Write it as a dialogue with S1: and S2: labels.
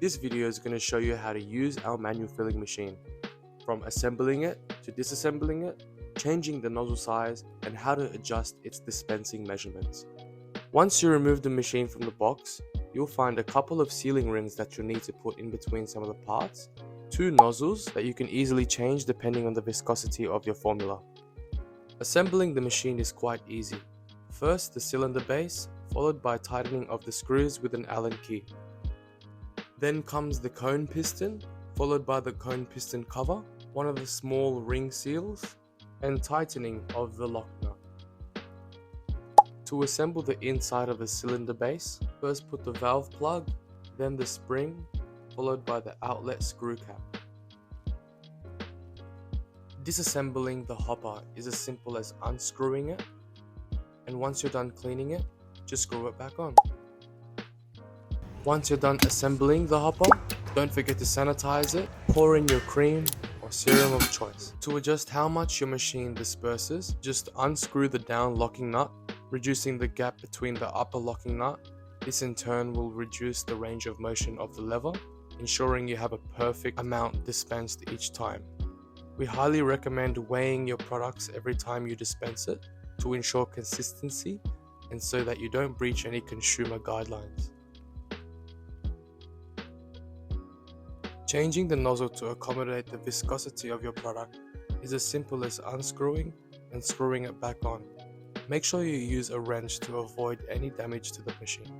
S1: This video is going to show you how to use our manual filling machine, from assembling it to disassembling it, changing the nozzle size, and how to adjust its dispensing measurements. Once you remove the machine from the box, you'll find a couple of sealing rings that you'll need to put in between some of the parts, 2 nozzles that you can easily change depending on the viscosity of your formula. Assembling the machine is quite easy. First, the cylinder base, followed by tightening of the screws with an Allen key. Then comes the cone piston, followed by the cone piston cover, one of the small ring seals, and tightening of the lock nut. To assemble the inside of the cylinder base, first put the valve plug, then the spring, followed by the outlet screw cap. Disassembling the hopper is as simple as unscrewing it, and once you're done cleaning it, just screw it back on. Once you're done assembling the hopper, don't forget to sanitize it, pour in your cream or serum of choice. To adjust how much your machine disperses, just unscrew the down locking nut, reducing the gap between the upper locking nut. This in turn will reduce the range of motion of the lever, ensuring you have a perfect amount dispensed each time. We highly recommend weighing your products every time you dispense it to ensure consistency and so that you don't breach any consumer guidelines. Changing the nozzle to accommodate the viscosity of your product is as simple as unscrewing and screwing it back on. Make sure you use a wrench to avoid any damage to the machine.